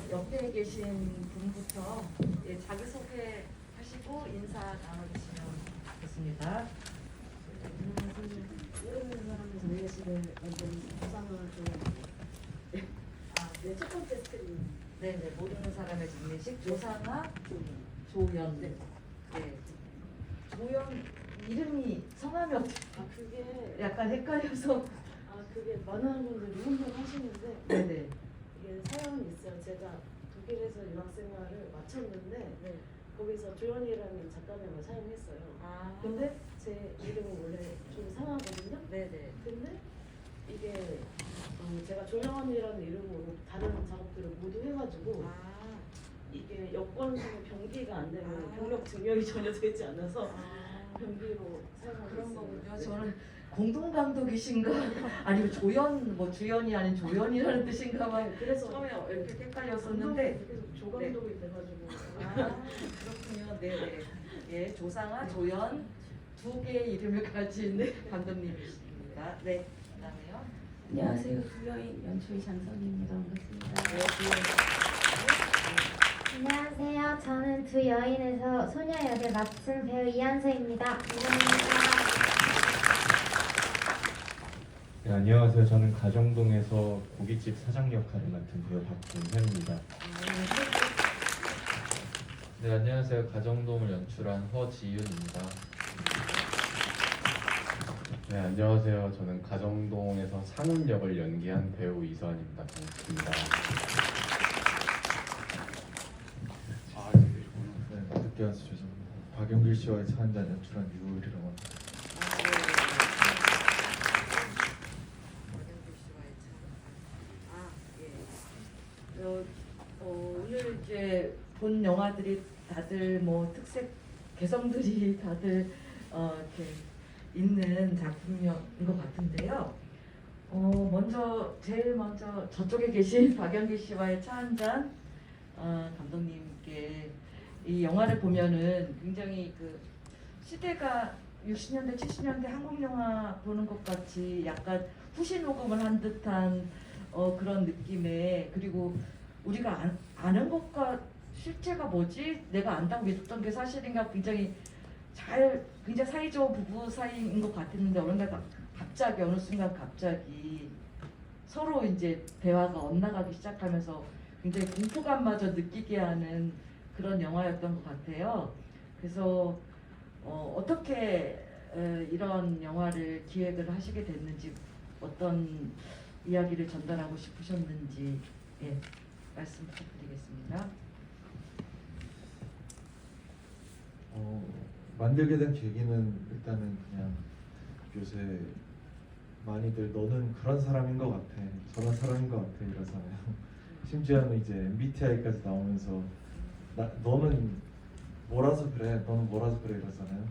옆에 계신 분부터 자기소개 하시고 인사 나눠주시면 좋겠습니다. 안녕하세요. 여러분 사람의 장례식을 만든 보상을 첫 번째 스크린. 네네, 모르는 사람의 장례식 조상아 조연. 네. 조연 이름이 성함이 그게 약간 헷갈려서. 그게 많은 분들이 혼동하시는데 네네. 이게 사연이 있어요. 제가 독일에서 유학 생활을 마쳤는데 네. 거기서 조연이라는 작가명을 사용했어요. 근데 제 이름은 원래 조상아거든요. 네네. 근데 이게 제가 조연이라는 이름으로 다른 작업들을 모두 해가지고 이게 여권상의 병기가 안 되면 병력 증명이 전혀 되지 않아서 병기로 사용하고 그런 있어요. 거군요. 네. 저는 공동 감독이신가 아니면 조연 뭐 주연이 아닌 조연이라는 뜻인가만 그래서 처음에 이렇게 헷갈렸었는데. 계속 조감독이 돼가지고 그렇군요. 네네. 예, 조상아 조연 두 개의 이름을 가진 감독님이십니다. 네, 그다음에요. 안녕하세요. 두여인 연초이 장선입니다. 반갑습니다. 네, 안녕하세요. 저는 두 여인에서 소녀 역을 맡은 배우 이한서입니다. 감사합니다. 네, 안녕하세요. 저는 가정동에서 고깃집 사장 역할을 맡은 배우 박준현입니다. 네, 안녕하세요. 가정동을 연출한 허지윤입니다. 네, 안녕하세요. 저는 가정동에서 상훈 역을 연기한 배우 이서환입니다. 반갑습니다. 네, 늦게 와서 죄송합니다. 박영길 씨와의 차 한잔 연출한 유일이라고 합니다. 오늘 이제 본 영화들이 다들 뭐 특색 개성들이 다들 이렇게 있는 작품인 것 같은데요. 제일 먼저 저쪽에 계신 박영길 씨와의 차 한잔 감독님께 이 영화를 보면은 굉장히 그 시대가 60년대, 70년대 한국 영화 보는 것 같이 약간 후시 녹음을 한 듯한 그런 느낌에, 그리고 우리가 아는 것과 실제가 뭐지? 내가 안다고 믿었던 게 사실인가 굉장히 사이 좋은 부부 사이인 것 같았는데 어느 순간 갑자기 서로 이제 대화가 엇나가기 시작하면서 굉장히 공포감마저 느끼게 하는 그런 영화였던 것 같아요. 그래서 어떻게 이런 영화를 기획을 하시게 됐는지, 어떤 이야기를 전달하고 싶으셨는지 말씀 부탁드리겠습니다. 만들게 된 계기는 일단은 그냥 요새 많이들 너는 그런 사람인 것 같아, 저런 사람인 것 같아 이러잖아요. 심지어는 이제 MBTI까지 나오면서 너는 뭐라서 그래, 너는 뭐라서 그래 이러잖아요.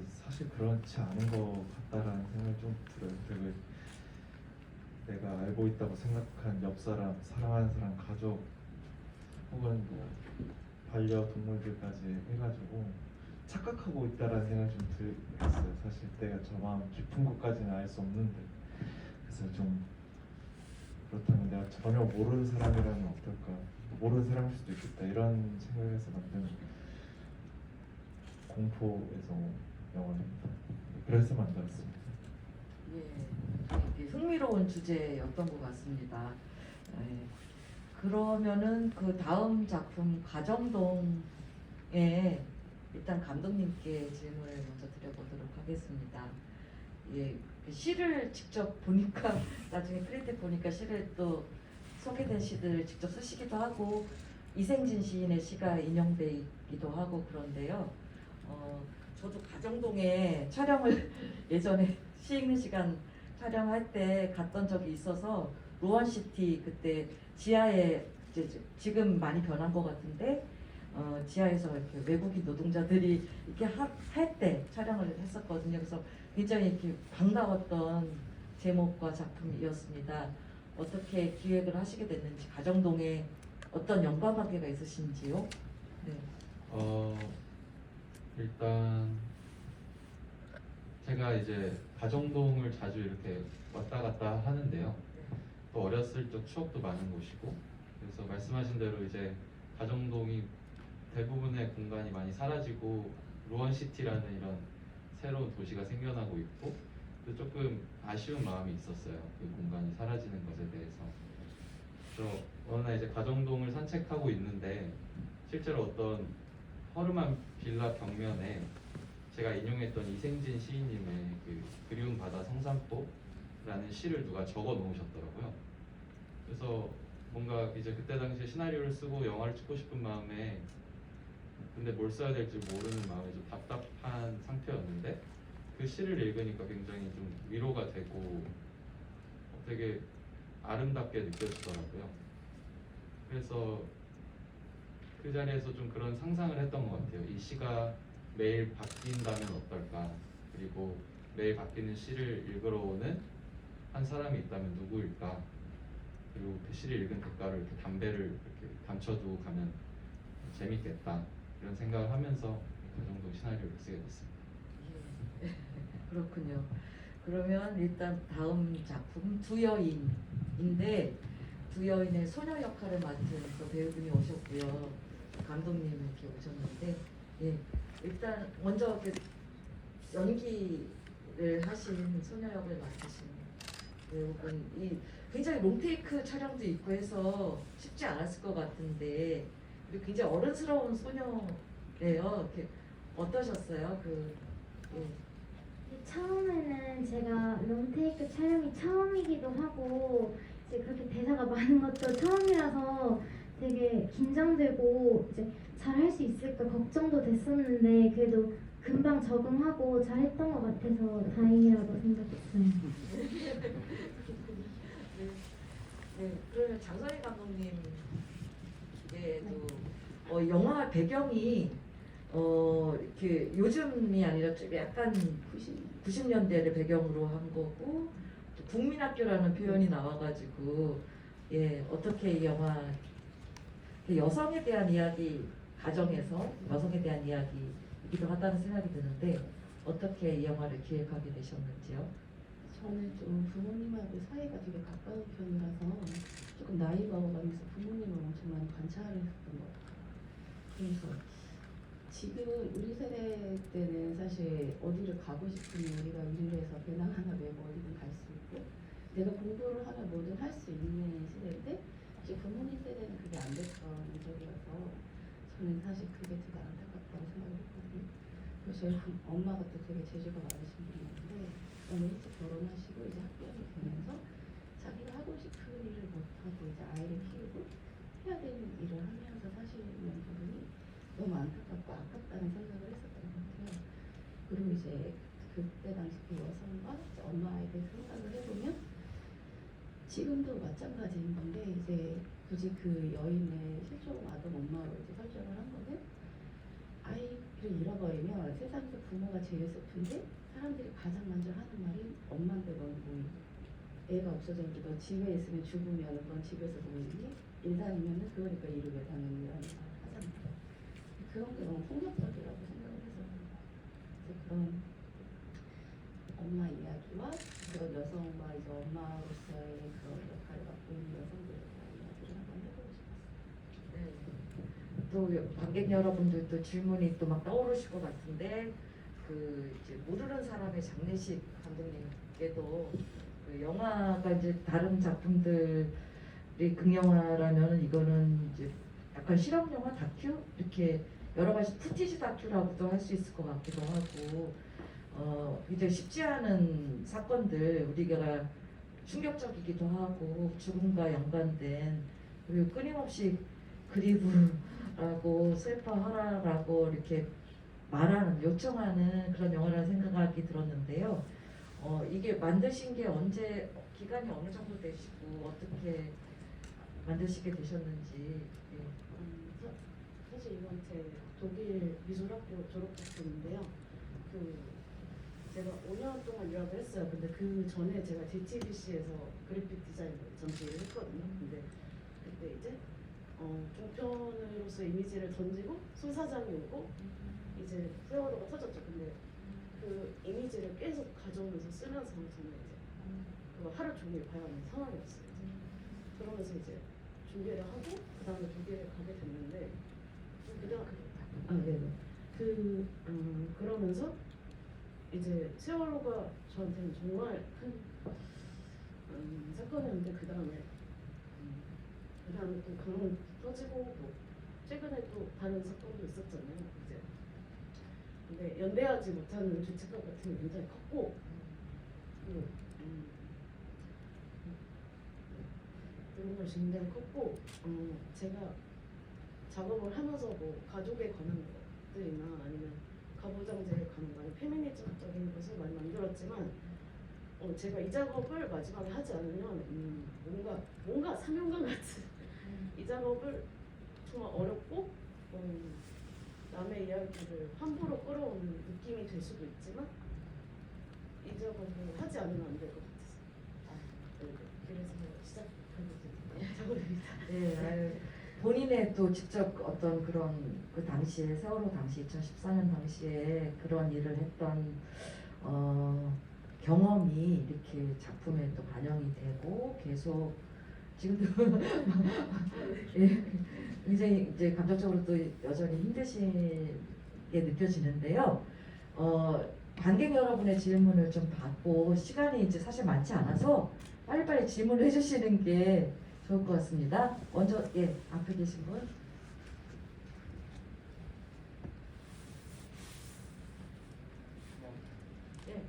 사실 그렇지 않은 것 같다라는 생각이 좀 들어요. 그리고 내가 알고 있다고 생각한 옆 사람, 사랑하는 사람, 가족 혹은 뭐 반려동물들까지 해가지고 착각하고 있다라는 생각이 좀 들었어요. 사실 내가 저 마음 깊은 곳까지는 알 수 없는데, 그래서 좀 그렇다면 내가 전혀 모르는 사람이라면 어떨까, 모르는 사람일 수도 있겠다 이런 생각에서 만든 공포에서 영화입니다. 그래서 만들었습니다. 되게 흥미로운 주제였던 것 같습니다. 그러면은 그 다음 작품 가정동에 일단 감독님께 질문을 먼저 드려보도록 하겠습니다. 시를 직접 보니까 나중에 크리틱 보니까 시를 또 소개된 시들을 직접 쓰시기도 하고 이생진 시인의 시가 인용되기도 하고 그런데요. 저도 가정동에 촬영을 예전에 시 읽는 시간 촬영할 때 갔던 적이 있어서 로원시티 그때 지하에 지금 많이 변한 것 같은데 지하에서 이렇게 외국인 노동자들이 이렇게 할 때 촬영을 했었거든요. 그래서 굉장히 이렇게 반가웠던 제목과 작품이었습니다. 어떻게 기획을 하시게 됐는지, 가정동에 어떤 연관관계가 있으신지요? 네. 일단 제가 이제 가정동을 자주 이렇게 왔다 갔다 하는데요. 또 어렸을 적 추억도 많은 곳이고, 그래서 말씀하신 대로 이제 가정동이 대부분의 공간이 많이 사라지고 루원시티라는 이런 새로운 도시가 생겨나고 있고 또 조금 아쉬운 마음이 있었어요. 그 공간이 사라지는 것에 대해서. 그래서 어느 날 이제 가정동을 산책하고 있는데 실제로 어떤 허름한 빌라 벽면에 제가 인용했던 이생진 시인님의 그 그리운 바다 성산포라는 시를 누가 적어 놓으셨더라고요. 그래서 뭔가 이제 그때 당시에 시나리오를 쓰고 영화를 찍고 싶은 마음에 근데 뭘 써야 될지 모르는 마음에 좀 답답한 상태였는데 그 시를 읽으니까 굉장히 좀 위로가 되고 되게 아름답게 느껴지더라고요. 그래서 그 자리에서 좀 그런 상상을 했던 것 같아요. 이 시가 매일 바뀐다면 어떨까? 그리고 매일 바뀌는 시를 읽으러 오는 한 사람이 있다면 누구일까? 그리고 그 시를 읽은 대가로 이렇게 담배를 이렇게 감춰두고 가면 재밌겠다. 이런 생각을 하면서 가정동 시나리오를 쓰게 됐습니다. 예. 그렇군요. 그러면 일단 다음 작품 두 여인인데 두 여인의 소녀 역할을 맡은 또 배우분이 오셨고요. 감독님 이렇게 오셨는데 예. 일단 먼저 이렇게 연기를 하신 소녀 역을 맡으신 배우분이 굉장히 롱테이크 촬영도 있고 해서 쉽지 않았을 것 같은데 그리고 굉장히 어른스러운 소녀예요. 이렇게 어떠셨어요? 예. 처음에는 제가 롱테이크 촬영이 처음이기도 하고 이제 그렇게 대사가 많은 것도 처음이라서 되게 긴장되고 이제 잘할 수 있을까 걱정도 됐었는데 그래도 금방 적응하고 잘했던 것 같아서 다행이라고 생각했어요. 네, 그러면 장선희 감독님께도 영화 배경이 이렇게 요즘이 아니라 좀 약간 90년대를 배경으로 한 거고 또 국민학교라는 표현이 나와가지고 예 어떻게 이 영화 여성에 대한 이야기 가정에서 여성에 대한 이야기이기도 하다는 생각이 드는데 어떻게 이 영화를 기획하게 되셨는지요? 저는 좀 부모님하고 사이가 되게 가까운 편이라서 조금 나이 먹어가면서 부모님을 엄청 많이 관찰했었던 것 같아요. 그래서 지금 우리 세대 때는 사실 어디를 가고 싶으면 우리가 일을 해서 배낭 하나 메고 어디든 갈 수 있고 내가 공부를 하면 뭐든 할 수 있는 시대인데 이제 부모님 세대는 그게 안 됐던 적이어서 저는 사실 그게 되게 안타깝다고 생각했거든요. 그래서 저희 엄마가 또 되게 재주가 많으신 분이었는데 너무 일찍 결혼하시고 이제 학교를 되면서 자기가 하고 싶은 일을 못하고 이제 아이를 키우고 해야 되는 일을 하면서 사시는 부분이 너무 안타깝고 아깝다는 생각을 했었던 것 같아요. 그리고 이제 그때 당시 그 여성과 이제 엄마에 대해 생각을 해보면 지금도 마찬가지인 건데 이제 굳이 그 여인의 실종 아동 엄마로 이제 설정을 한 거는 아이를 잃어버리면 세상에서 부모가 제일 슬픈데 사람들이 가장 먼저 하는 말이 엄마인데 넌 뭐 애가 없어졌는데 너 집에 있으면 죽으면 넌 집에서 뭐 있니? 인산이면은 그러니까 일을 왜 당했니라는 말을 하잖아요. 그런 게 너무 폭력적이라고 생각을 해서 그래서 그런 엄마 이야기와 그런 여성과 이제 엄마로서의 그런 역할을 맡고 있는 여성들에 대한 이야기를 한번 해보고 싶었어요. 네. 또 관객 여러분들도 질문이 또 막 떠오르실 것 같은데 이제 모르는 사람의 장례식 감독님께도 그 영화가 이제 다른 작품들이 극영화라면 이거는 이제 약간 실험 영화 다큐 이렇게 여러 가지 푸티지 다큐라고도 할 수 있을 것 같기도 하고 굉장히 쉽지 않은 사건들 우리가 충격적이기도 하고 죽음과 연관된 그리고 끊임없이 그리브라고 슬퍼하라라고 이렇게 말하는 요청하는 그런 영화라는 생각이 들었는데요. 이게 만드신 게 언제 기간이 어느 정도 되시고 어떻게 만드시게 되셨는지. 예. 사실 이건 제 독일 미술학교 졸업작품인데요. 제가 5년 동안 유학을 했어요. 근데 그 전에 제가 JTBC에서 그래픽 디자인 전시를 했거든요. 근데 그때 이제 종편으로서 이미지를 던지고 손 사장이 오고 이제 세월호가 터졌죠. 근데 그 이미지를 계속 가져오면서 쓰면서 저는 이제 그거 하루 종일 봐야 하는 상황이었어요. 그러면서 이제 두 개를 하고 그 다음에 두 개를 가게 됐는데 그다음 그러면서 이제 세월호가 저한테는 정말 큰 사건이었는데 그 다음에 또 강원 터지고 뭐 최근에 또 다른 사건도 있었잖아요. 이제 근데 연대하지 못하는 죄책감 같은 게 굉장히 컸고 그런 것이 굉장히 컸고 제가 작업을 하면서 뭐 가족에 관한 것들이나 아니면 가부장제에 관한 많이 페미니즘적인 것을 많이 만들었지만 제가 이 작업을 마지막에 하지 않으면 뭔가 사명감 같은 이 작업을 정말 어렵고 남의 이야기를 함부로 끌어오는 느낌이 될 수도 있지만 이 작업을 하지 않으면 안 될 것 같아서 그래서 시작하게 된 작업입니다. 네, 아유, 본인의 또 직접 어떤 그런 그 당시에 세월호 당시 2014년 당시에 그런 일을 했던 경험이 이렇게 작품에 또 반영이 되고 계속 지금도 예, 굉장히 이제 감정적으로 또 여전히 힘드시게 느껴지는데요. 관객 여러분의 질문을 좀 받고 시간이 이제 사실 많지 않아서 빨리빨리 질문을 해주시는 게 좋을 것 같습니다. 먼저 앞에 계신 분. 예.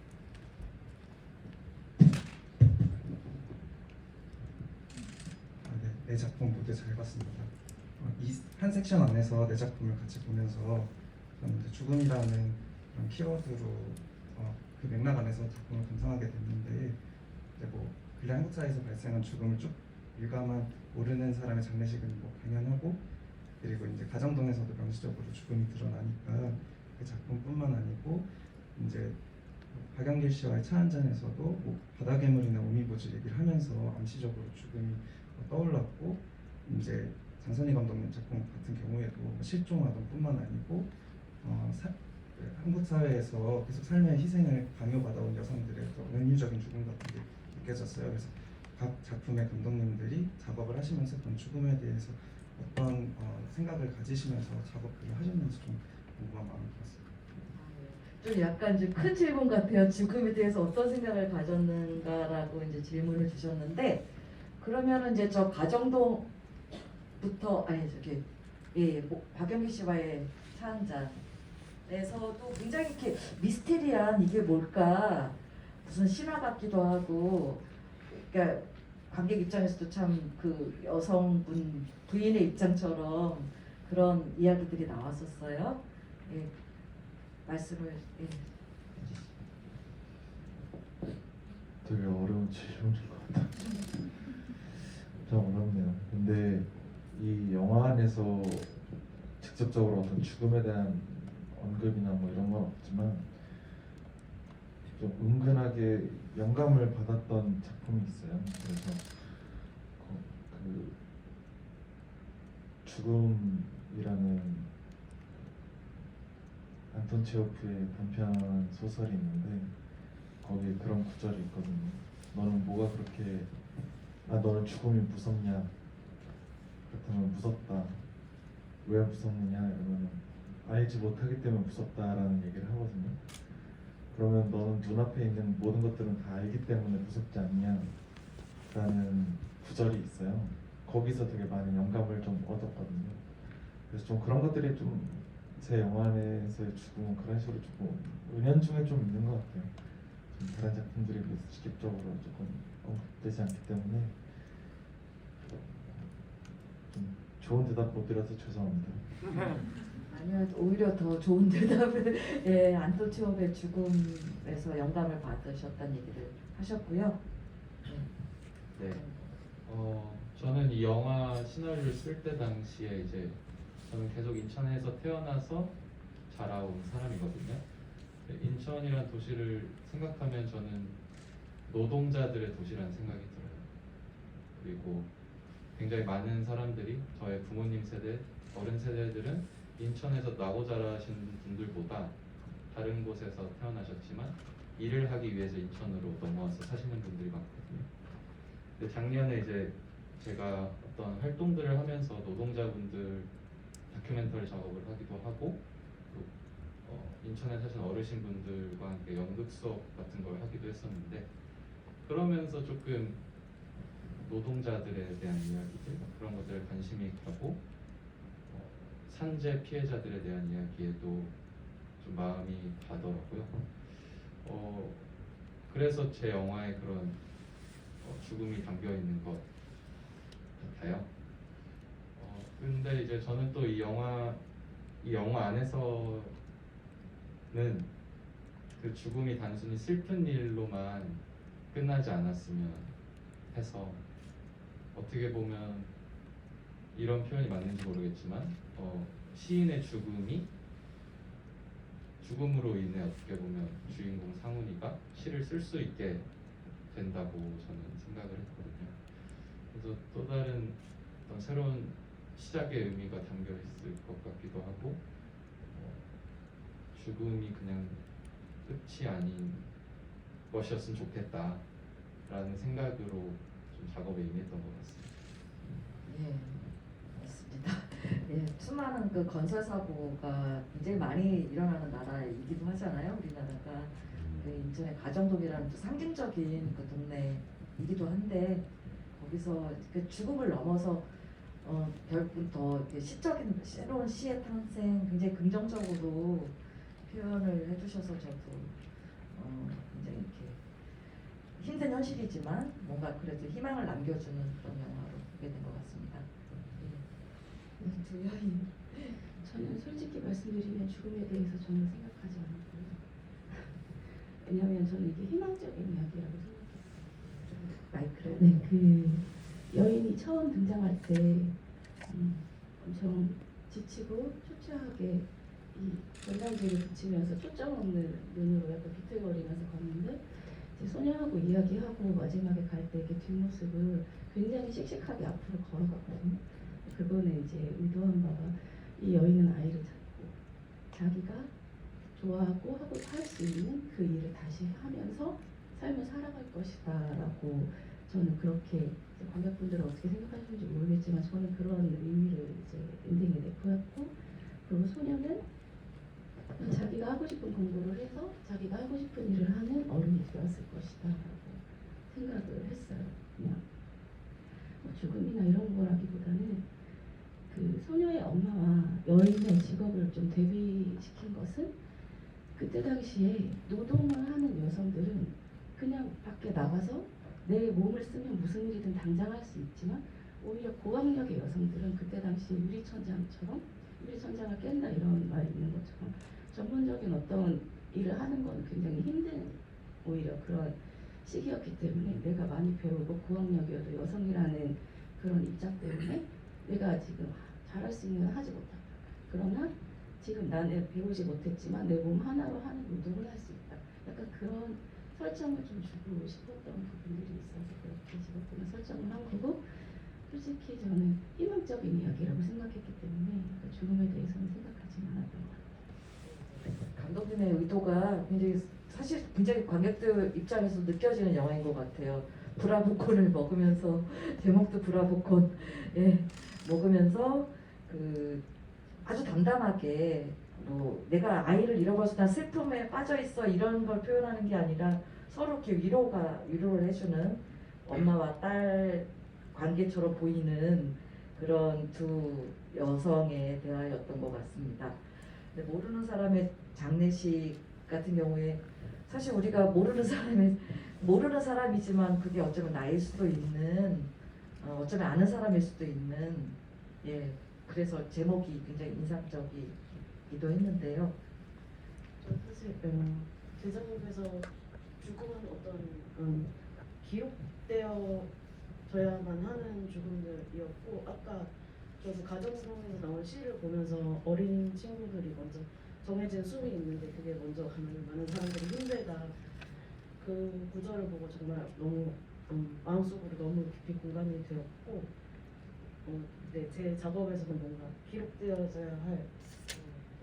네, 내 작품 모두 잘 봤습니다. 이 한 섹션 안에서 내 작품을 같이 보면서 저는 이제 죽음이라는 그런 키워드로 그 맥락 안에서 작품을 감상하게 됐는데 이제 뭐 근래 한국 사회에서 발생한 죽음을 쭉 일감한 모르는 사람의 장례식은 뭐 당연하고 그리고 이제 가정동에서도 명시적으로 죽음이 드러나니까 그 작품뿐만 아니고 이제 박연길 씨와의 차 한잔에서도 뭐 바다괴물이나 오미보지 얘기를 하면서 암시적으로 죽음이 떠올랐고 이제 장선희 감독님 작품 같은 경우에도 실종아동뿐만 아니고 한국 사회에서 계속 삶의 희생을 강요받아온 여성들의 또 은유적인 죽음 같은 게 느껴졌어요. 그래서 각 작품의 감독님들이 작업을 하시면서 그런 죽음에 대해서 어떤 생각을 가지시면서 작업들을 하셨는지 좀 궁금한 마음이 들었습니다. 좀 약간 좀 큰 질문 같아요. 죽음에 대해서 어떤 생각을 가졌는가라고 이제 질문을 주셨는데 그러면은 이제 저 가정동부터 박연길 씨와의 차 한잔에서도 굉장히 이렇게 미스테리한 이게 뭘까 무슨 신화 같기도 하고 그러니까 관객 입장에서도 참 그 여성분 부인의 입장처럼 그런 이야기들이 나왔었어요. 예, 말씀을 되게 어려운 질문인 것 같아요. 좀 어렵네요. 근데 이 영화 안에서 직접적으로 어떤 죽음에 대한 언급이나 뭐 이런 건 없지만 좀 은근하게 영감을 받았던 작품이 있어요. 그래서 그 죽음이라는 안톤 체호프의 단편 소설이 있는데 거기에 그런 구절이 있거든요. 너는 뭐가 그렇게 너는 죽음이 무섭냐? 그렇다면 무섭다. 왜 무섭느냐? 이러면 알지 못하기 때문에 무섭다라는 얘기를 하거든요. 그러면 너는 눈앞에 있는 모든 것들은 다 알기 때문에 무섭지 않냐? 라는 구절이 있어요. 거기서 되게 많은 영감을 좀 얻었거든요. 그래서 좀 그런 것들이 좀 제 영화 안에서의 죽음은 그런 식으로 조금 은연중에 좀 있는 것 같아요. 좀 다른 작품들에 비해서 직접적으로 조금 언급되지 않기 때문에 좀 좋은 대답 못 드려서 죄송합니다. 아니요 오히려 더 좋은 대답을 안톤 체호프의 죽음에서 영감을 받으셨다는 얘기를 하셨고요. 네. 저는 이 영화 시나리오를 쓸 때 당시에 이제 저는 계속 인천에서 태어나서 자라온 사람이거든요. 인천이라는 도시를 생각하면 저는 노동자들의 도시라는 생각이 들어요. 그리고 굉장히 많은 사람들이 저의 부모님 세대, 어른 세대들은 인천에서 나고 자라신 분들보다 다른 곳에서 태어나셨지만 일을 하기 위해서 인천으로 넘어와서 사시는 분들이 많거든요. 근데 작년에 이제 제가 어떤 활동들을 하면서 노동자분들 다큐멘터리 작업을 하기도 하고 또 인천에 사신 어르신분들과 함께 연극 수업 같은 걸 하기도 했었는데 그러면서 조금 노동자들에 대한 이야기들 그런 것들에 관심이 가고 산재 피해자들에 대한 이야기에도 좀 마음이 가더라고요. 그래서 제 영화에 그런 죽음이 담겨 있는 것 같아요. 근데 이제 저는 또 이 영화 안에서는 그 죽음이 단순히 슬픈 일로만 끝나지 않았으면 해서 어떻게 보면 이런 표현이 맞는지 모르겠지만 시인의 죽음으로 인해 어떻게 보면 주인공 상훈이가 시를 쓸 수 있게 된다고 저는 생각을 했거든요. 그래서 또 다른 어떤 새로운 시작의 의미가 담겨 있을 것 같기도 하고 죽음이 그냥 끝이 아닌 것이었으면 좋겠다라는 생각으로 좀 작업에 임했던 것 같습니다. 예, 맞습니다. 예, 수많은 그 건설 사고가 굉장히 많이 일어나는 나라이기도 하잖아요. 우리나라가 그 인천의 가정동이라는 또 상징적인 그 동네이기도 한데 거기서 그 죽음을 넘어서 결국 더 이렇게 시적인 새로운 시의 탄생 굉장히 긍정적으로 표현을 해주셔서 저도 굉장히 이렇게 힘든 현실이지만 뭔가 그래도 희망을 남겨주는 그런 영화로 보게 된 것 같습니다. 네, 두 여인. 저는 솔직히 말씀드리면 죽음에 대해서 저는 생각하지 않았고요. 왜냐하면 저는 이게 희망적인 이야기라고 생각했어요. 마이크를 네, 그 여인이 처음 등장할 때 엄청 지치고 초췌하게 이 전단지를 붙이면서 초점 없는 눈으로 약간 비틀거리면서 걷는데 이제 소녀하고 이야기하고 마지막에 갈 때 이렇게 뒷모습을 굉장히 씩씩하게 앞으로 걸어갔거든요. 그거는 이제 의도한 바가 이 여인은 아이를 찾고 자기가 좋아하고 하고 할 수 있는 그 일을 다시 하면서 삶을 살아갈 것이다라고 저는 그렇게 관객분들은 어떻게 생각하시는지 모르겠지만 저는 그런 의미를 이제 엔딩에 내포했고 그리고 소녀는 자기가 하고 싶은 공부를 해서 자기가 하고 싶은 일을 하는 어른이 되었을 것이다라고 생각을 했어요. 그냥 죽음이나 이런 거라기보다는 그 소녀의 엄마와 여인의 직업을 좀 대비시킨 것은 그때 당시에 노동을 하는 여성들은 그냥 밖에 나가서 내 몸을 쓰면 무슨 일이든 당장 할 수 있지만 오히려 고학력의 여성들은 그때 당시 유리천장을 깬다 이런 말이 있는 것처럼 전문적인 어떤 일을 하는 건 굉장히 힘든 오히려 그런 시기였기 때문에 내가 많이 배우고 고학력이어도 여성이라는 그런 입장 때문에 내가 지금 잘할 수 있는 하지 못한다. 그러나 지금 나는 배우지 못했지만 내 몸 하나로 하는 노동을 할 수 있다. 약간 그런 설정을 좀 주고 싶었던 부분들이 있어서 그렇게 직업군을 설정을 한 거고 솔직히 저는 희망적인 이야기라고 생각했기 때문에 죽음에 대해서는 생각하지 않았던 것 같아요. 감독님의 의도가 굉장히 관객들 입장에서 느껴지는 영화인 것 같아요. 브라보콘을 먹으면서 제목도 브라보콘 먹으면서 그 아주 담담하게 뭐 내가 아이를 잃어버려서 난 슬픔에 빠져 있어 이런 걸 표현하는 게 아니라 서로 이렇게 위로를 해주는 엄마와 딸 관계처럼 보이는 그런 두 여성의 대화였던 것 같습니다. 근데 모르는 사람의 장례식 같은 경우에 사실 우리가 모르는 사람이지만 그게 어쩌면 나일 수도 있는 어쩌면 아는 사람일 수도 있는 그래서 제목이 굉장히 인상적이기도 했는데요. 저 사실 제 작업에서 죽음은 어떤 기록되어져야만 하는 죽음들이었고 아까 저도 가정성에서 나온 시를 보면서 어린 친구들이 먼저 정해진 숨이 있는데 그게 먼저 가면 많은 사람들이 힘들다 그 구절을 보고 정말 너무 마음속으로 너무 깊이 공감이 되었고 네, 제 작업에서는 뭔가 기록되어져야 할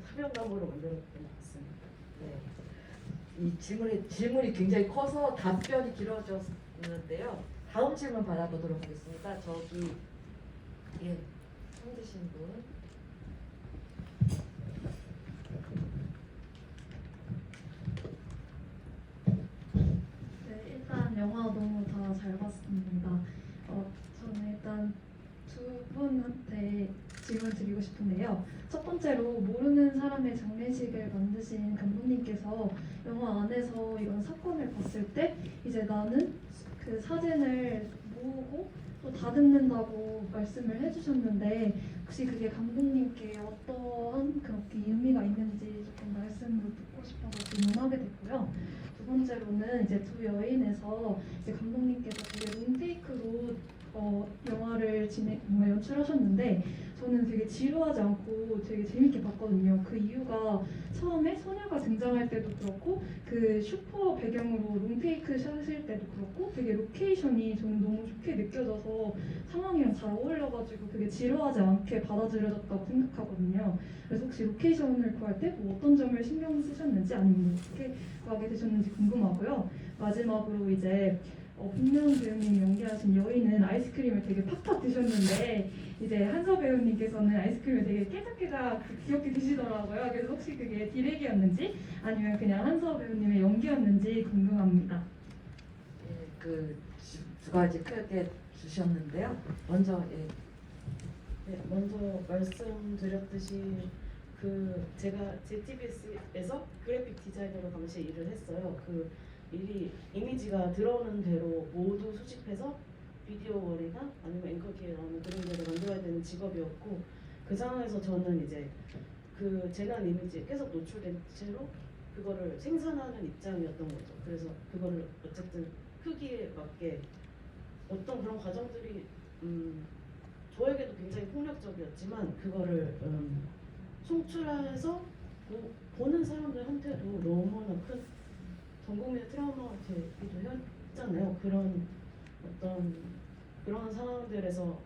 사명감으로 만들었던 것 같습니다. 네. 이 질문이 굉장히 커서 답변이 길어졌는데요. 다음 질문 받아보도록 하겠습니다. 저기 예, 손 드신 분. 네, 일단 영화 너무 다 잘 봤습니다. 저는 일단 두 분한테 질문 드리고 싶은데요. 첫 번째로 모르는 사람의 장례식을 만드신 감독님께서 영화 안에서 이런 사건을 봤을 때 이제 나는 그 사진을 모으고 또 다듬는다고 말씀을 해주셨는데 혹시 그게 감독님께 어떠한 그렇게 의미가 있는지 조금 말씀을 듣고 싶어서 질문하게 됐고요. 두 번째로는 이제 두 여인에서 이제 감독님께서 되게 롱테이크로 영화를 뭔가 연출하셨는데 저는 되게 지루하지 않고 되게 재밌게 봤거든요. 그 이유가 처음에 소녀가 등장할 때도 그렇고 그 슈퍼 배경으로 롱테이크 샷일 때도 그렇고 되게 로케이션이 저는 너무 좋게 느껴져서 상황이랑 잘 어울려가지고 되게 지루하지 않게 받아들여졌다고 생각하거든요. 그래서 혹시 로케이션을 구할 때 뭐 어떤 점을 신경 쓰셨는지 아니면 뭐 어떻게 구하게 되셨는지 궁금하고요. 마지막으로 이제 김나은 배우님이 연기하신 여인은 아이스크림을 되게 팍팍 드셨는데 이제 한서 배우님께서는 아이스크림을 되게 깨작깨작 귀엽게 드시더라고요. 그래서 혹시 그게 디렉이었는지 아니면 그냥 한서 배우님의 연기였는지 궁금합니다. 예, 그 두 가지 크게 주셨는데요. 먼저 예. 네, 먼저 말씀드렸듯이 그 제가 JTBC에서 그래픽 디자이너로 당시 일을 했어요. 그 일이 이미지가 들어오는 대로 모두 수집해서 비디오월이나 아니면 앵커기에 나오는 그런 데를 만들어야 되는 직업이었고 그 상황에서 저는 이제 그 재난 이미지에 계속 노출된 채로 그거를 생산하는 입장이었던 거죠. 그래서 그거를 어쨌든 크기에 맞게 어떤 그런 과정들이 저에게도 굉장히 폭력적이었지만 그거를 송출해서 보는 사람들한테도 너무나 큰 전 국민의 트라우마가 되기도 했잖아요. 그런 어떤 그런 상황들에서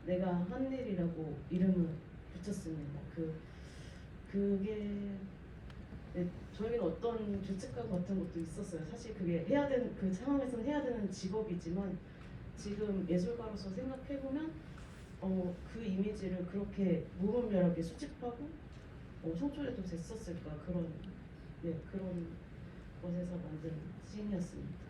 내가 한 일이라고 이름을 붙였습니다. 그게 네, 저에게는 어떤 죄책감 같은 것도 있었어요. 사실 그게 해야 되는 그 상황에서는 해야 되는 직업이지만 지금 예술가로서 생각해 보면 그 이미지를 그렇게 무분별하게 수집하고 송출해도 됐었을까 그런 것에서 만든 씬이었습니다.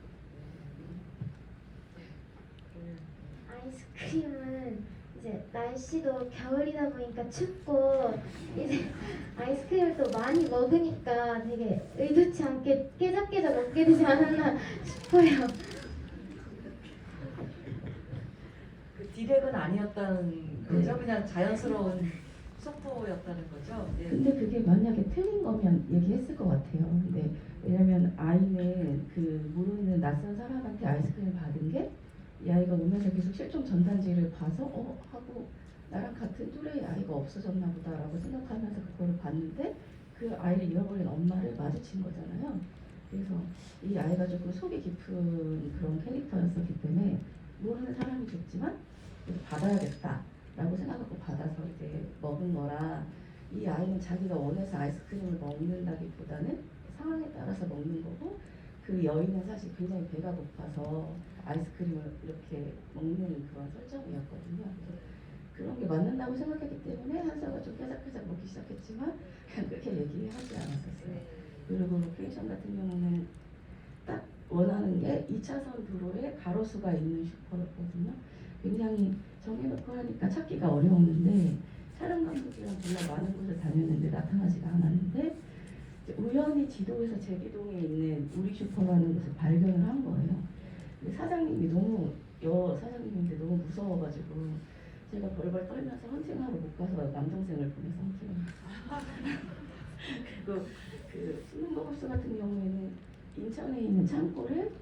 아이스크림은 이제 날씨도 겨울이다 보니까 춥고 이제 아이스크림을 또 많이 먹으니까 되게 의도치 않게 깨작깨작 먹게 되지 않았나 싶어요. 그 디렉은 아니었다는 거죠? 그냥 자연스러운 속도였다는 거죠? 예. 근데 그게 만약에 틀린 거면 얘기했을 것 같아요. 근데 왜냐면 아이는 그 모르는 낯선 사람한테 아이스크림을 받은 게 이 아이가 오면서 계속 실종 전단지를 봐서 하고 나랑 같은 또래의 아이가 없어졌나 보다라고 생각하면서 그거를 봤는데 그 아이를 잃어버린 엄마를 마주친 거잖아요. 그래서 이 아이가 조금 속이 깊은 그런 캐릭터였었기 때문에 모르는 사람이 줬지만 받아야겠다라고 생각하고 받아서 이제 먹은 거라 이 아이는 자기가 원해서 아이스크림을 먹는다기보다는 상황에 따라서 먹는 거고 그 여인은 사실 굉장히 배가 고파서 아이스크림을 이렇게 먹는 그런 설정이었거든요. 그래서 그런 게 맞는다고 생각했기 때문에 한서가 좀 깨작깨작 먹기 시작했지만 그냥 그렇게 얘기하지 않았었어요. 그리고 로케이션 같은 경우는 딱 원하는 게 2차선 도로에 가로수가 있는 슈퍼였거든요. 굉장히 정해놓고 하니까 찾기가 어려웠는데 촬영 감독이랑 정말 많은 곳을 다녔는데 나타나지가 않았는데 우연히 지도에서 제기동에 있는 우리 슈퍼라는 곳을 발견을 한 거예요. 근데 사장님이 사장님인데 너무 무서워가지고 제가 벌벌 떨면서 헌팅하러 못 가서 남동생을 보내서 헌팅을 했어요. 그리고 그 신문보급소 같은 경우에는 인천에 있는 창고를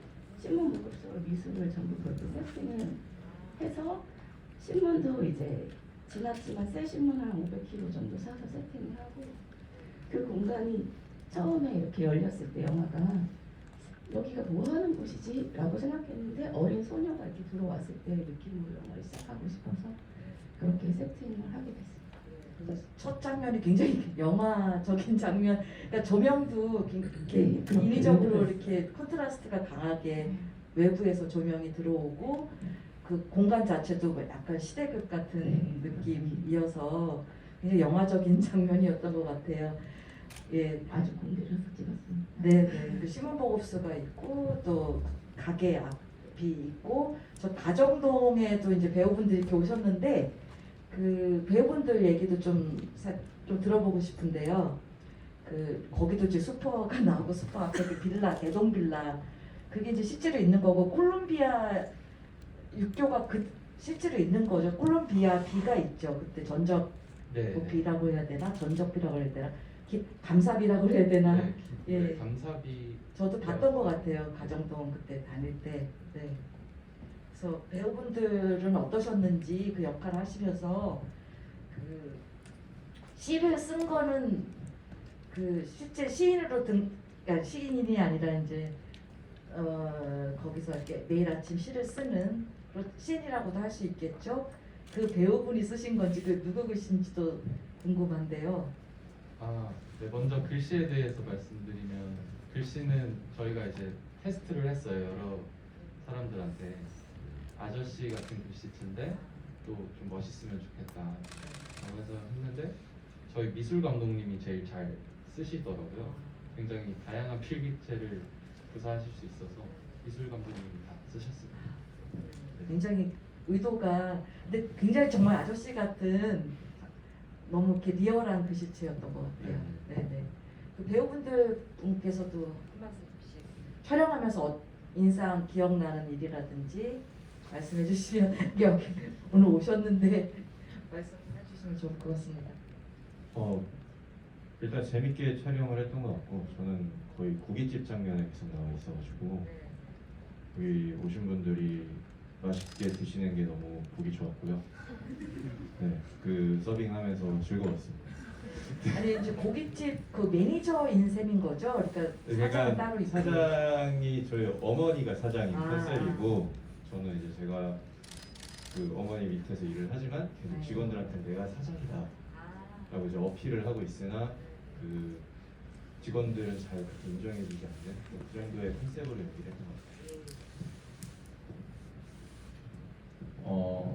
신문보급소로 미술을 전부 그렇게 세팅을 해서 신문도 이제 지났지만 새 신문 한 500kg 정도 사서 세팅을 하고 그 공간이 처음에 이렇게 열렸을 때 영화가 여기가 뭐 하는 곳이지? 라고 생각했는데 어린 소녀가 이렇게 들어왔을 때 느낌으로 영화를 시작하고 싶어서 그렇게 세팅을 하게 됐습니다. 그래서 첫 장면이 굉장히 영화적인 장면, 그러니까 조명도 이렇게 인위적으로 이렇게 컨트라스트가 강하게 외부에서 조명이 들어오고 그 공간 자체도 약간 시대극 같은 느낌이어서 굉장히 영화적인 장면이었던 것 같아요. 예, 아주 공들여서 찍었습니다. 네. 그 시몬보급스가 있고 또 가게 앞이 있고 저 가정동에도 이제 배우분들이 이렇게 오셨는데 그 배우분들 얘기도 좀 들어보고 싶은데요. 그 거기도 이제 슈퍼가 나오고 슈퍼 앞에 그 빌라 개동 빌라 그게 이제 실제로 있는 거고 콜롬비아 육교가 그 실제로 있는 거죠. 콜롬비아 비가 있죠. 그때 전적 네. 비라고 해야 되나 전적비라고 해야 되나 감사비라고 해야 되나 네, 예. 네, 감사비. 저도 봤던 것 같아요. 가정동 그때 다닐 때. 네. 그래서 배우분들은 어떠셨는지 그 역할을 하시면서 그 시를 쓴 거는 그 실제 시인으로 그러니까 시인이 아니라 이제 거기서 이렇게 매일 아침 시를 쓰는 시인이라고도 할 수 있겠죠. 그 배우분이 쓰신 건지 그 누구 글씨인지도 궁금한데요. 네, 먼저 글씨에 대해서 말씀드리면 글씨는 저희가 이제 테스트를 했어요. 여러 사람들한테 아저씨 같은 글씨체인데 또 좀 멋있으면 좋겠다. 그래서 했는데 저희 미술 감독님이 제일 잘 쓰시더라고요. 굉장히 다양한 필기체를 구사하실 수 있어서 미술 감독님이 다 쓰셨습니다. 굉장히 의도가 근데 굉장히 정말 아저씨 같은 너무 이렇게 리얼한 글씨체였던 것 같아요. 네네. 그 배우분들 분께서도 한 말씀씩 촬영하면서 인상 기억나는 일이라든지 말씀해 주시면 여기 오늘 오셨는데 말씀해 주시면 좋을 것 같습니다. 일단 재밌게 촬영을 했던 것 같고 저는 거의 고깃집 장면에 계속 나와 있어가지고 여기 오신 분들이 맛있게 드시는 게 너무 보기 좋았고요. 네, 그 서빙하면서 즐거웠습니다. 아니 이제 고깃집 그 매니저인 셈인 거죠? 그러니까 사장 따로 있고 사장이 저희 어머니가 사장인 아. 컨셉이고 저는 이제 제가 그 어머니 밑에서 일을 하지만 계속 네. 직원들한테 내가 사장이다라고 이제 어필을 하고 있으나 그 직원들은 잘 그렇게 인정해주지 않는 그 정도의 컨셉으로 연기를 했던 것 같아요.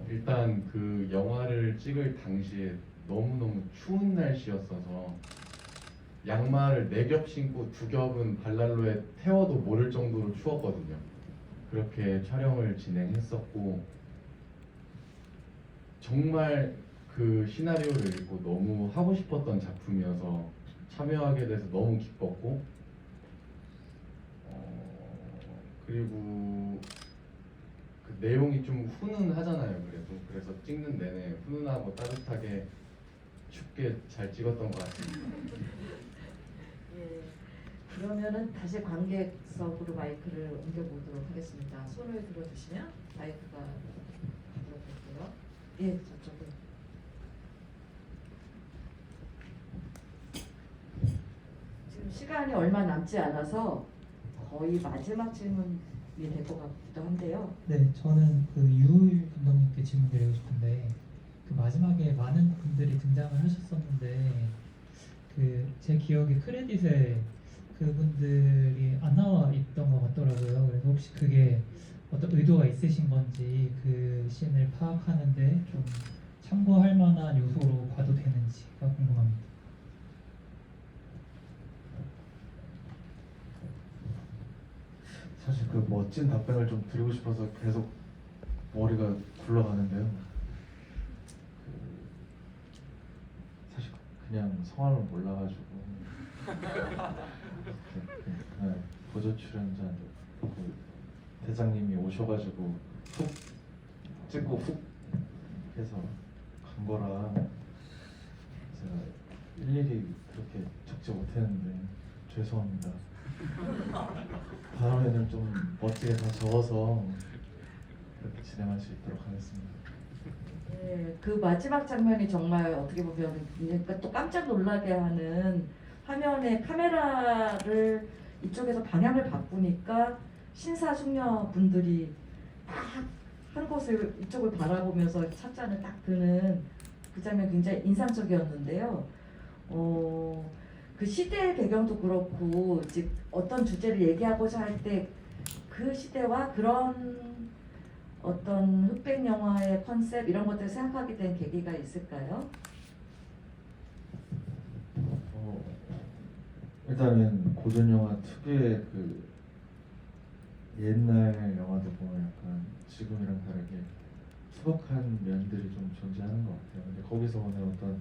일단 그 영화를 찍을 당시에 너무너무 추운 날씨였어서 양말을 4겹 신고 2겹은 발난로에 태워도 모를 정도로 추웠거든요. 그렇게 촬영을 진행했었고 정말 그 시나리오를 읽고 너무 하고 싶었던 작품이어서 참여하게 돼서 너무 기뻤고 그리고 그 내용이 좀 훈훈하잖아요. 그래서 찍는 내내 훈훈하고 따뜻하게 춥게 잘 찍었던 것 같습니다. 예. 그러면은 다시 관객석으로 마이크를 옮겨보도록 하겠습니다. 손을 들어주시면 마이크가 들어볼게요. 예, 저쪽에. 지금 시간이 얼마 남지 않아서 거의 마지막 질문이 될 것 같기도 한데요. 네, 저는 그 유울 감독님께 질문 드리고 싶은데 그 마지막에 많은 분들이 등장을 하셨었는데 그 제 기억에 크레딧에 그분들이 안 나와 있던 것 같더라고요. 그래서 혹시 그게 어떤 의도가 있으신 건지 그 씬을 파악하는데 좀 참고할 만한 요소로 봐도 되는지가 궁금합니다. 사실 그 멋진 답변을 좀 드리고 싶어서 계속 머리가 굴러가는데요. 사실 그냥 성함을 몰라가지고 네, 보조 출연자 그 대장님이 오셔가지고 훅 찍고 훅 해서 간 거라 제가 일일이 그렇게 적지 못했는데 죄송합니다. 다음에는 좀 멋지게 다 적어서 그렇게 진행할 수 있도록 하겠습니다. 네, 그 마지막 장면이 정말 어떻게 보면 그러니까 또 깜짝 놀라게 하는 화면에 카메라를 이쪽에서 방향을 바꾸니까 신사숙녀 분들이 딱 한 곳을 이쪽을 바라보면서 찻잔을 딱 드는 그 장면 굉장히 인상적이었는데요. 그 시대의 배경도 그렇고 즉 어떤 주제를 얘기하고자 할 때 그 시대와 그런 어떤 흑백 영화의 컨셉 이런 것들을 생각하게 된 계기가 있을까요? 일단은 고전 영화 특유의 그 옛날 영화들 보면 약간 지금이랑 다르게 투박한 면들이 좀 존재하는 것 같아요. 근데 거기서 오는 어떤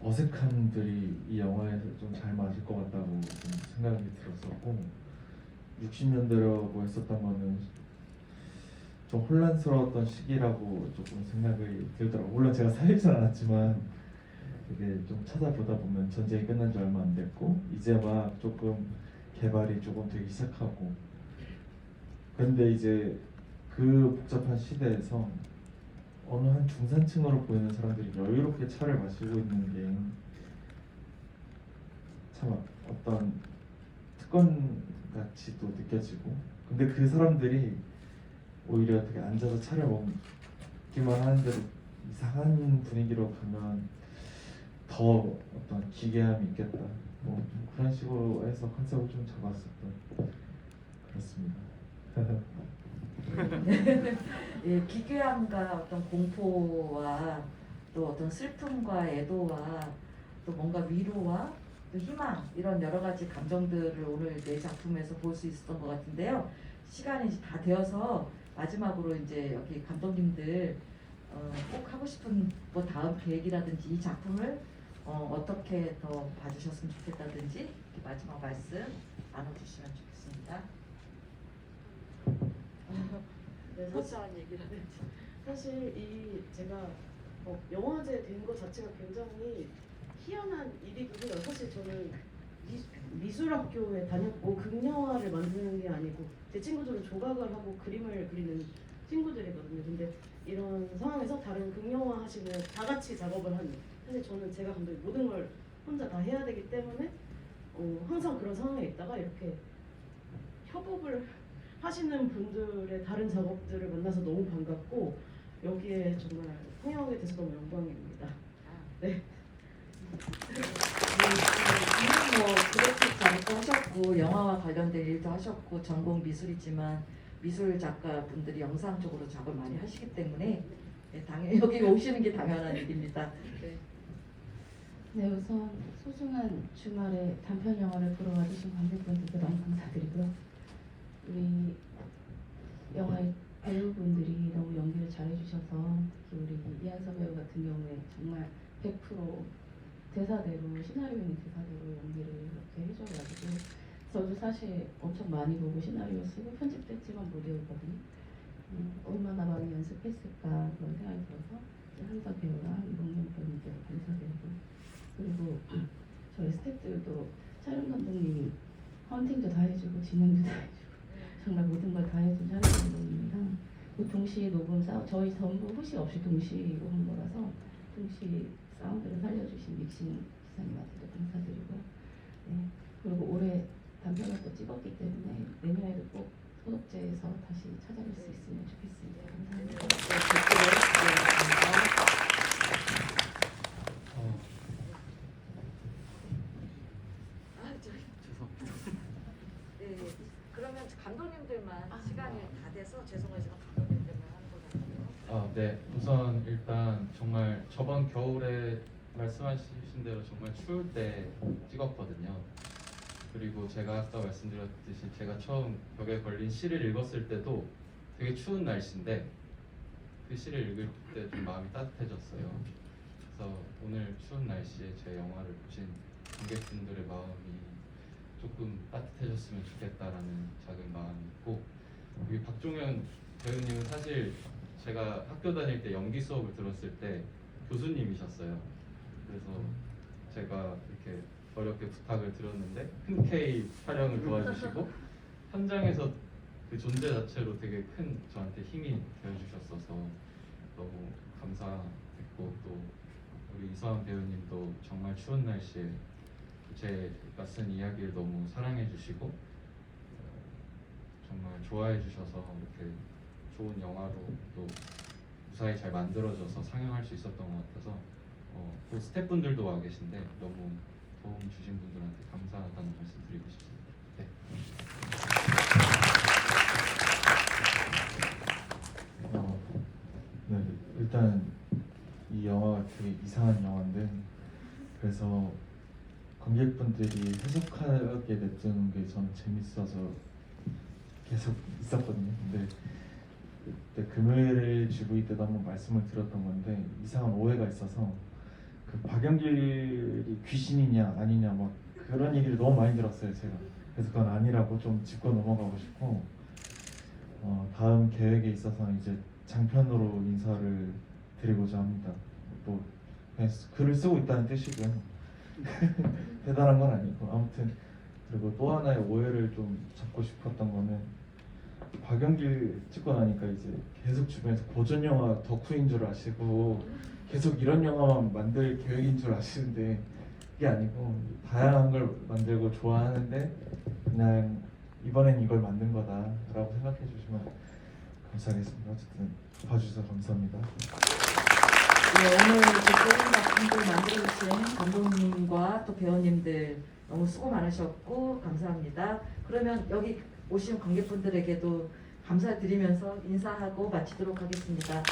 어색함들이 이 영화에서 좀 잘 맞을 것 같다고 좀 생각이 들었었고 60년대라고 했었던 거는 좀 혼란스러웠던 시기라고 조금 생각이 들더라고요. 물론 제가 살진 않았지만 이게 좀 찾아보다 보면 전쟁이 끝난 지 얼마 안 됐고 이제 막 조금 개발이 조금 되기 시작하고 근데 이제 그 복잡한 시대에서 어느 한 중산층으로 보이는 사람들이 여유롭게 차를 마시고 있는 게 참 어떤 특권 같이도 느껴지고 근데 그 사람들이 오히려 되게 앉아서 차를 먹기만 하는데도 이상한 분위기로 가면 더 어떤 기괴함이 있겠다 뭐 그런 식으로 해서 컨셉을 좀 잡았었던 그렇습니다. 예, 기괴함과 어떤 공포와 또 어떤 슬픔과 애도와 또 뭔가 위로와 또 희망 이런 여러 가지 감정들을 오늘 내 작품에서 볼 수 있었던 것 같은데요. 시간이 이제 다 되어서 마지막으로 이제 여기 감독님들 꼭 하고 싶은 뭐 다음 계획이라든지 이 작품을 어떻게 더 봐주셨으면 좋겠다든지 이렇게 마지막 말씀 나눠주시면 좋겠습니다. 네, 소소한 얘기라든지. 사실 이 제가 영화제 된 것 자체가 굉장히 희한한 일이기도 해요. 사실 저는 미술학교에 다녔고 극영화를 만드는 게 아니고 제 친구들은 조각을 하고 그림을 그리는 친구들이거든요. 근데 이런 상황에서 다른 극영화 하시는 다 같이 작업을 하는 사실 저는 제가 감독 모든 걸 혼자 다 해야 되기 때문에 항상 그런 상황에 있다가 이렇게 협업을 하시는 분들의 다른 작업들을 만나서 너무 반갑고 여기에 정말 통역에 대해서 너무 영광입니다. 네. 뭐 그래픽 작업도 하셨고 영화와 관련된 일도 하셨고 전공 미술이지만 미술 작가 분들이 영상 쪽으로 작업을 많이 하시기 때문에 네, 당연히 여기 오시는 게 당연한 일입니다. 네. 네, 우선 소중한 주말에 단편 영화를 보러 와주신 관객분들께 너무 감사드리고요. 우리 영화의 배우분들이 너무 연기를 잘해주셔서 특히 우리 이한서 배우 같은 경우에 정말 100% 대사대로 시나리오인 대사대로 연기를 이렇게 해줘가지고 저도 사실 엄청 많이 보고 시나리오 쓰고 편집됐지만 못 외우거든요. 얼마나 많이 연습했을까 그런 생각이 들어서 한서 배우랑 이동현 배우님께 감사드리고 그리고 저희 스태프들도 촬영 감독님이 헌팅도 다 해주고 진행도 다 해주고 정말 모든 걸 다 해준 촬영 감독님이랑 그 동시에 녹음 저희 전부 후시 없이 동시로 한 거라서 동시 사운드를 살려주신 믹싱 기사님한테도 감사드리고 네. 그리고 올해 단편을 또 찍었기 때문에 내년에도 꼭 소독제에서 다시 찾아뵐 수 있으면 좋겠습니다. 감사합니다. 네, 그러면 감독님들만 시간이 다 돼서 죄송하지만 감독님들만 하는 것 같아요. 네. 우선 일단 정말 저번 겨울에 말씀하신 대로 정말 추울 때 찍었거든요. 그리고 제가 아까 말씀드렸듯이 제가 처음 벽에 걸린 시를 읽었을 때도 되게 추운 날씨인데 그 시를 읽을 때 좀 마음이 따뜻해졌어요. 그래서 오늘 추운 날씨에 제 영화를 보신 관객분들의 마음이 조금 따뜻해졌으면 좋겠다라는 작은 마음이 있고 여기 박종현 배우님은 사실 제가 학교 다닐 때 연기 수업을 들었을 때 교수님이셨어요. 그래서 제가 이렇게 어렵게 부탁을 드렸는데 흔쾌히 촬영을 도와주시고 현장에서 그 존재 자체로 되게 큰 저한테 힘이 되어주셨어서 너무 감사했고 또 우리 이서한 배우님도 정말 추운 날씨에 제가 쓴 이야기를 너무 사랑해 주시고 정말 좋아해 주셔서 이렇게 좋은 영화로 또 무사히 잘 만들어져서 상영할 수 있었던 것 같아서 또 스태프분들도 와 계신데 너무 도움 주신 분들한테 감사하다는 말씀 드리고 싶습니다. 네. 이상한 영화인데 그래서 관객분들이 해석하게 냅두는 게 저는 재밌어서 계속 있었거든요. 근데 그때 금요일 GV 때도 한번 말씀을 드렸던 건데 이상한 오해가 있어서 그 박연길이 귀신이냐 아니냐 뭐 그런 얘기를 너무 많이 들었어요 제가. 그래서 그건 아니라고 좀 짚고 넘어가고 싶고 다음 계획에 있어서 이제 장편으로 인사를 드리고자 합니다. 뭐 그냥 글을 쓰고 있다는 뜻이고요. 대단한 건 아니고 아무튼 그리고 또 하나의 오해를 좀 잡고 싶었던 거는 박연길 찍고 나니까 이제 계속 주변에서 고전 영화 덕후인 줄 아시고 계속 이런 영화만 만들 계획인 줄 아시는데 그게 아니고 다양한 걸 만들고 좋아하는데 그냥 이번엔 이걸 만든 거다라고 생각해 주시면 감사하겠습니다. 어쨌든 봐주셔서 감사합니다. 네, 오늘 좋은 작품들 만들어주신 감독님과 또 배우님들 너무 수고 많으셨고 감사합니다. 그러면 여기 오신 관객분들에게도 감사드리면서 인사하고 마치도록 하겠습니다.